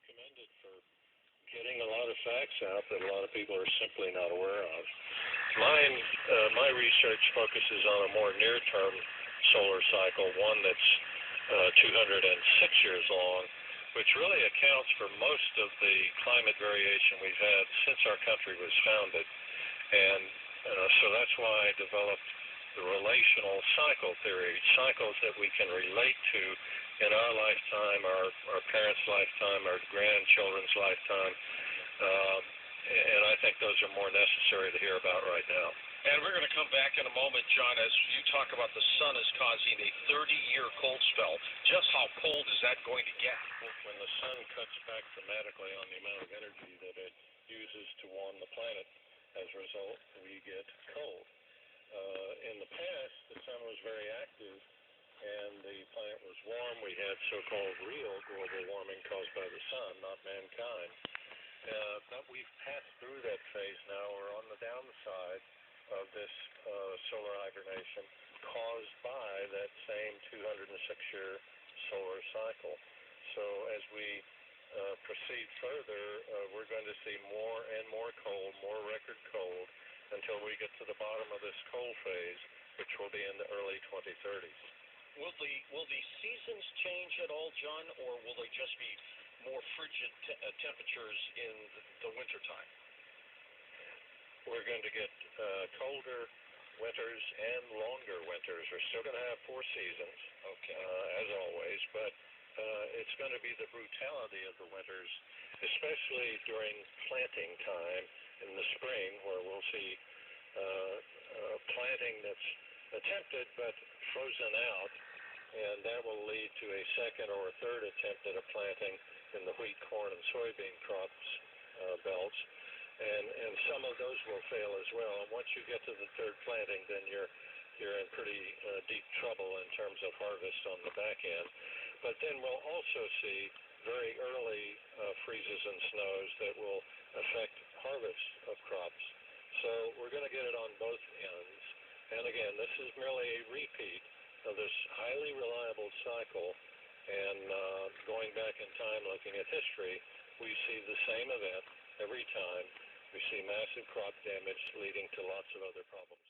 commended for getting a lot of facts out that a lot of people are simply not aware of. My research focuses on a more near-term solar cycle, one that's 206 years long, which really accounts for most of the climate variation we've had since our country was founded. And so that's why I developed the relational cycle theory, cycles that we can relate to in our lifetime, our parents' lifetime, our grandchildren's lifetime. And I think those are more necessary to hear about right now. And we're going to come back in a moment, John, as you talk about the sun is causing a 30-year cold spell. Just how cold is that going to get? When the sun cuts back dramatically on the amount of energy that it uses to warm the planet, as a result, we get cold. In the past, the sun was very active and the planet was warm. We had so-called real global warming caused by the sun, not mankind. But we've passed through that phase now. We're on the downside of this solar hibernation caused by that same 206-year solar cycle. So as we proceed further, we're going to see more and more cold, more record cold, until we get to the bottom of this cold phase, which will be in the early 2030s. Will the seasons change at all, John, or will they just be more frigid temperatures in the wintertime? We're going to get colder winters and longer winters. We're still going to have 4 seasons, as always, but it's going to be the brutality of the winters, especially during planting time in the spring, where we'll see planting that's attempted but frozen out, and that will lead to a second or a third attempt at a planting in the wheat, corn, and soybean crops belts, and some of those will fail as well. And once you get to the third planting, then you're in pretty deep trouble in terms of harvest on the back end. But then we'll also see very early freezes and snows that will affect harvest of crops. So we're going to get it on both ends. And again, this is merely a repeat of this highly reliable cycle. And going back in time, looking at history, we see the same event every time. We see massive crop damage leading to lots of other problems.